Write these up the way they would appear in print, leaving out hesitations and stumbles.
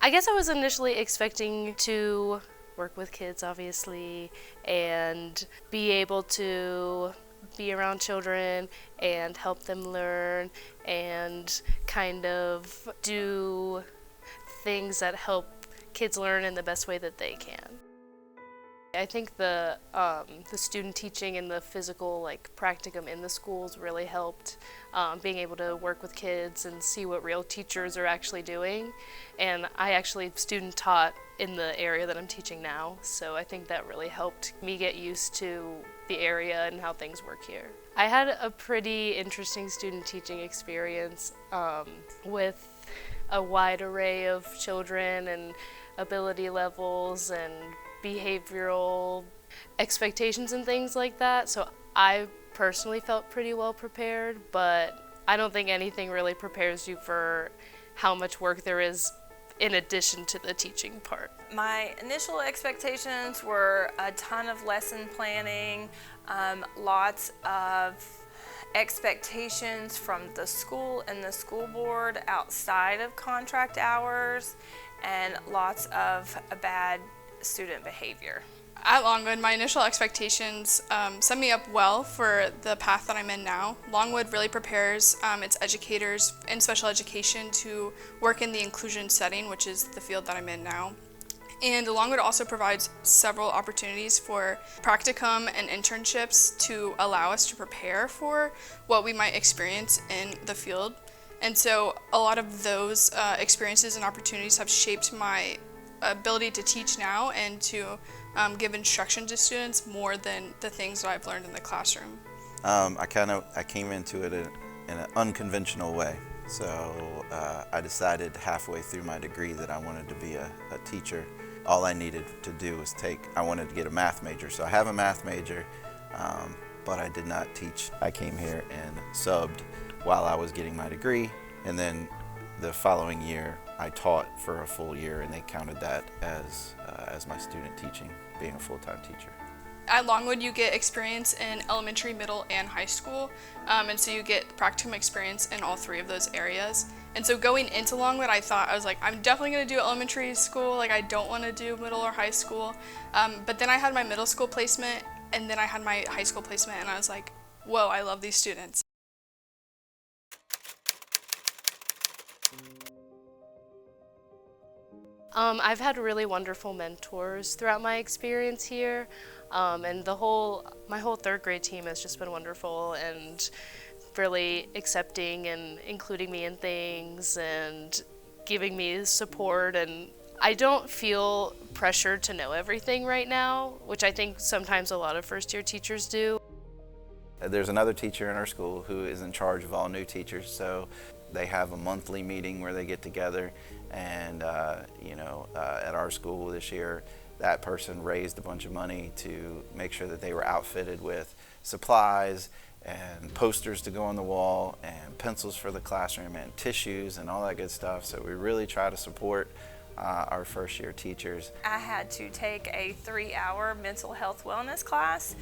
I guess I was initially expecting to work with kids, obviously, and be able to be around children and help them learn and kind of do things that help kids learn in the best way that they can. I think the student teaching and the physical practicum in the schools really helped, being able to work with kids and see what real teachers are actually doing. And I actually student taught in the area that I'm teaching now, so I think that really helped me get used to the area and how things work here. I had a pretty interesting student teaching experience with a wide array of children and ability levels and behavioral expectations and things like that. So I personally felt pretty well prepared, but I don't think anything really prepares you for how much work there is in addition to the teaching part. My initial expectations were a ton of lesson planning, lots of expectations from the school and the school board outside of contract hours, and lots of bad student behavior. At Longwood, my initial expectations set me up well for the path that I'm in now. Longwood really prepares its educators in special education to work in the inclusion setting, which is the field that I'm in now. And Longwood also provides several opportunities for practicum and internships to allow us to prepare for what we might experience in the field. And so a lot of those experiences and opportunities have shaped my ability to teach now and to give instruction to students more than the things that I've learned in the classroom. I came into it in an unconventional way. So I decided halfway through my degree that I wanted to be a teacher. All I needed to do was I wanted to get a math major. So I have a math major, but I did not teach. I came here and subbed while I was getting my degree, and then the following year I taught for a full year, and they counted that as my student teaching, being a full-time teacher. At Longwood, you get experience in elementary, middle, and high school, and so you get practicum experience in all three of those areas. And so going into Longwood, I was like, I'm definitely going to do elementary school, I don't want to do middle or high school. But then I had my middle school placement, and then I had my high school placement, and I was like, whoa, I love these students. I've had really wonderful mentors throughout my experience here, and my whole third grade team has just been wonderful and really accepting and including me in things and giving me support. And I don't feel pressured to know everything right now, which I think sometimes a lot of first-year teachers do. There's another teacher in our school who is in charge of all new teachers, so they have a monthly meeting where they get together, and at our school this year, that person raised a bunch of money to make sure that they were outfitted with supplies and posters to go on the wall and pencils for the classroom and tissues and all that good stuff. So we really try to support our first year teachers. I had to take a 3-hour mental health wellness class,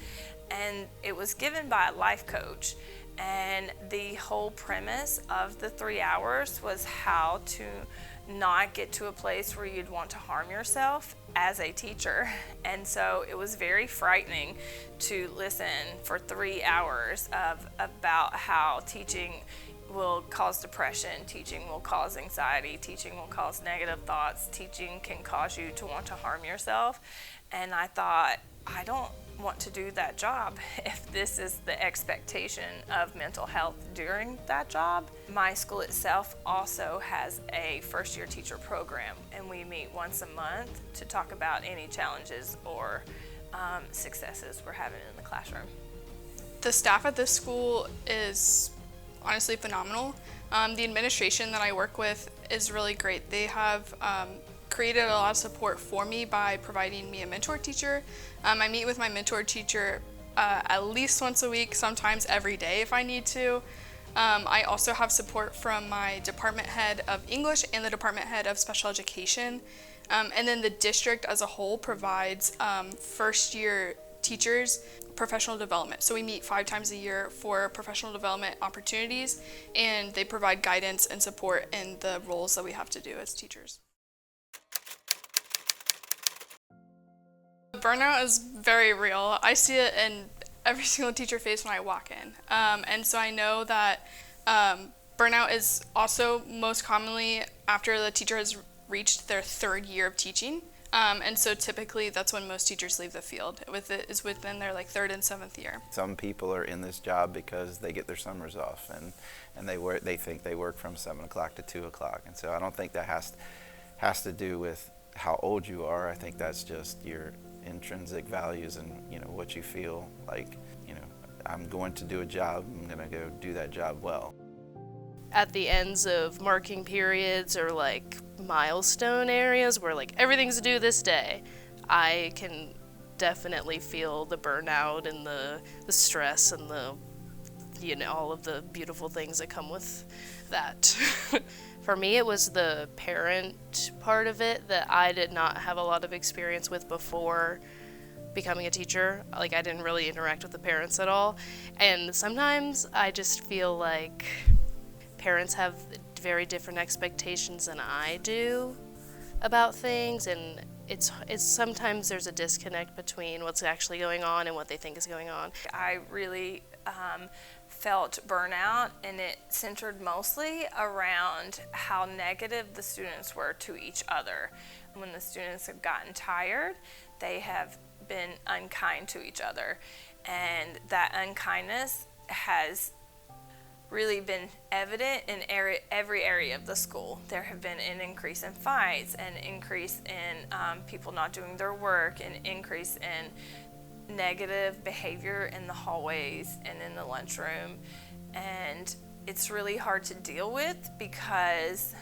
and it was given by a life coach. And the whole premise of the 3 hours was how to not get to a place where you'd want to harm yourself as a teacher. And so it was very frightening to listen for 3 hours about how teaching will cause depression, teaching will cause anxiety, teaching will cause negative thoughts, teaching can cause you to want to harm yourself. And I thought, I don't want to do that job if this is the expectation of mental health during that job. My school itself also has a first year teacher program, and we meet once a month to talk about any challenges or successes we're having in the classroom. The staff at this school is honestly phenomenal. The administration that I work with is really great. They have created a lot of support for me by providing me a mentor teacher. I meet with my mentor teacher at least once a week, sometimes every day if I need to. I also have support from my department head of English and the department head of special education. And then the district as a whole provides first year teachers professional development. So we meet 5 times a year for professional development opportunities, and they provide guidance and support in the roles that we have to do as teachers. Burnout is very real. I see it in every single teacher face when I walk in. And so I know that burnout is also most commonly after the teacher has reached their third year of teaching. And so typically that's when most teachers leave the field. Is within their like third and seventh year. Some people are in this job because they get their summers off, and they think they work from 7 o'clock to 2 o'clock. And so I don't think that has to do with how old you are. I think that's just your intrinsic values and what you feel like. I'm going to do a job. I'm going to go do that job well. At the ends of marking periods or like milestone areas where like everything's due this day, I can definitely feel the burnout and the stress and the all of the beautiful things that come with that. For me, it was the parent part of it that I did not have a lot of experience with before becoming a teacher. Like, I didn't really interact with the parents at all. And sometimes I just feel like parents have very different expectations than I do about things, and it's sometimes there's a disconnect between what's actually going on and what they think is going on. I really felt burnout, and it centered mostly around how negative the students were to each other. When the students have gotten tired, they have been unkind to each other, and that unkindness has really been evident in every area of the school. There have been an increase in fights, an increase in people not doing their work, an increase in negative behavior in the hallways and in the lunchroom. And it's really hard to deal with because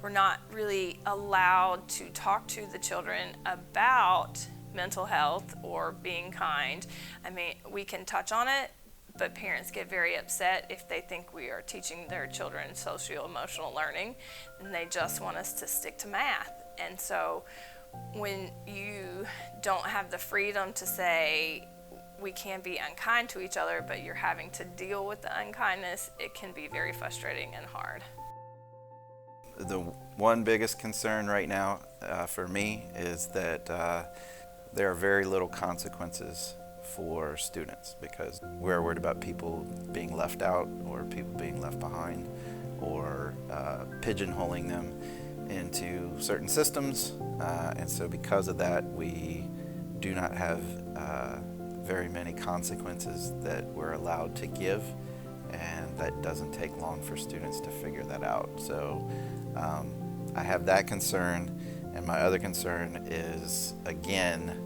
we're not really allowed to talk to the children about mental health or being kind. I mean, we can touch on it, but parents get very upset if they think we are teaching their children socio-emotional learning, and they just want us to stick to math. And so when you don't have the freedom to say we can be unkind to each other, but you're having to deal with the unkindness, it can be very frustrating and hard. The one biggest concern right now for me is that there are very little consequences for students, because we're worried about people being left out or people being left behind or pigeonholing them into certain systems, and so because of that we do not have very many consequences that we're allowed to give, and that doesn't take long for students to figure that out. So I have that concern, and my other concern is, again,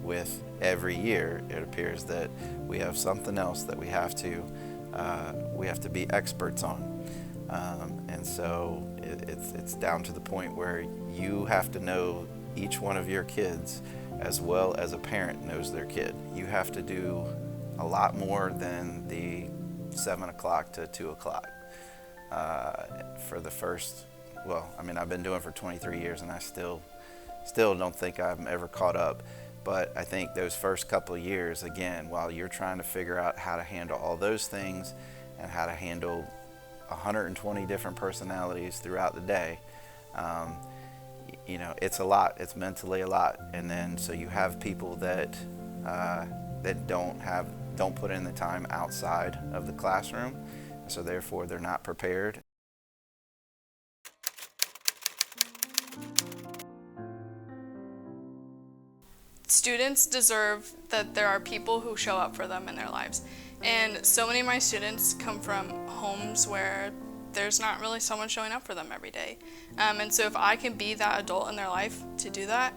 with every year it appears that we have something else that we have to be experts on, and so it's down to the point where you have to know each one of your kids as well as a parent knows their kid. You have to do a lot more than the 7 o'clock to 2 o'clock for the first, I've been doing it for 23 years and I still don't think I'm ever caught up. But I think those first couple of years, again, while you're trying to figure out how to handle all those things and how to handle 120 different personalities throughout the day, it's a lot. It's mentally a lot. And then so you have people that don't put in the time outside of the classroom, so therefore they're not prepared. Students deserve that there are people who show up for them in their lives. And so many of my students come from homes where there's not really someone showing up for them every day. And so if I can be that adult in their life to do that,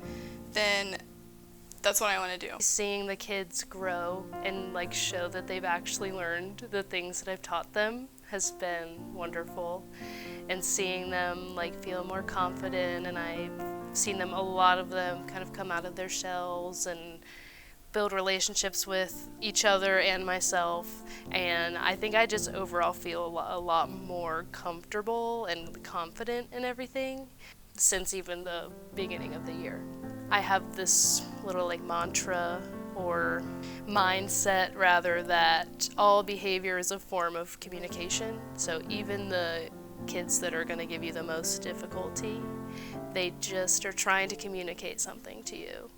then that's what I want to do. Seeing the kids grow and like show that they've actually learned the things that I've taught them has been wonderful. And seeing them like feel more confident, and I've seen them, a lot of them kind of come out of their shells and build relationships with each other and myself, and I think I just overall feel a lot more comfortable and confident in everything since even the beginning of the year. I have this little like mantra or mindset rather that all behavior is a form of communication. So even the kids that are going to give you the most difficulty, they just are trying to communicate something to you.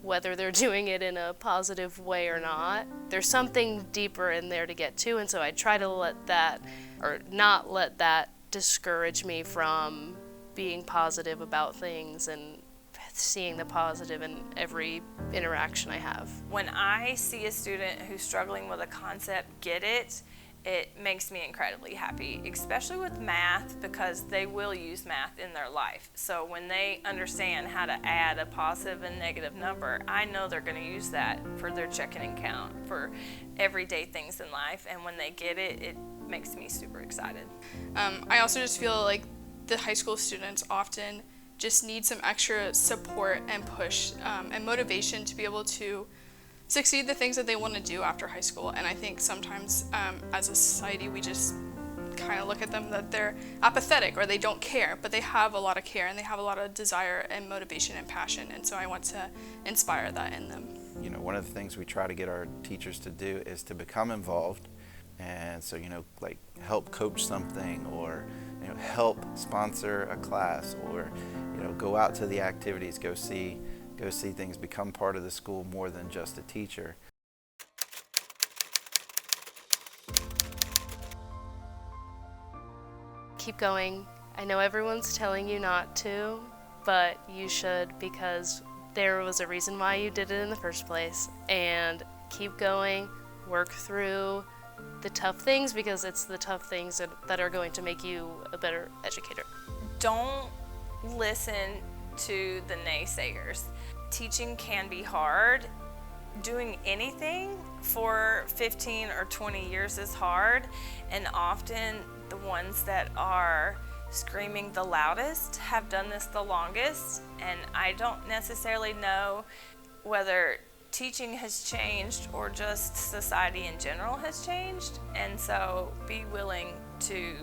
whether they're doing it in a positive way or not. There's something deeper in there to get to, and so I try to let that, or not let that, discourage me from being positive about things and seeing the positive in every interaction I have. When I see a student who's struggling with a concept get it, it makes me incredibly happy, especially with math, because they will use math in their life. So when they understand how to add a positive and negative number, I know they're going to use that for their checking account, for everyday things in life. And when they get it, it makes me super excited. I also just feel like the high school students often just need some extra support and push and motivation to be able to succeed the things that they want to do after high school. And I think sometimes as a society we just kind of look at them that they're apathetic or they don't care, but they have a lot of care and they have a lot of desire and motivation and passion, and so I want to inspire that in them. You know, one of the things we try to get our teachers to do is to become involved, and so, you know, like help coach something, or, you know, help sponsor a class, or, you know, go out to the activities, go see things, become part of the school more than just a teacher. Keep going. I know everyone's telling you not to, but you should, because there was a reason why you did it in the first place. And keep going, work through the tough things, because it's the tough things that are going to make you a better educator. Don't listen to the naysayers. Teaching can be hard. Doing anything for 15 or 20 years is hard, and often the ones that are screaming the loudest have done this the longest. And I don't necessarily know whether teaching has changed or just society in general has changed, and so be willing to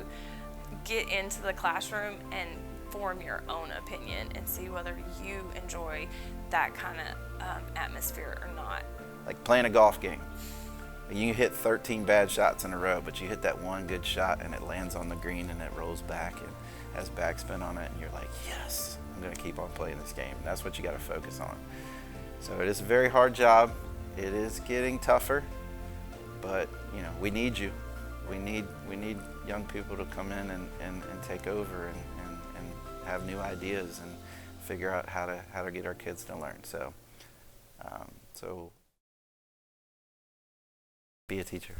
get into the classroom and form your own opinion and see whether you enjoy that kind of atmosphere or not. Like playing a golf game. You can hit 13 bad shots in a row, but you hit that one good shot and it lands on the green and it rolls back and has backspin on it, and you're like, yes, I'm going to keep on playing this game. And that's what you got to focus on. So it is a very hard job. It is getting tougher, but you know, we need you. We need young people to come in and take over and have new ideas and figure out how to get our kids to learn. So be a teacher.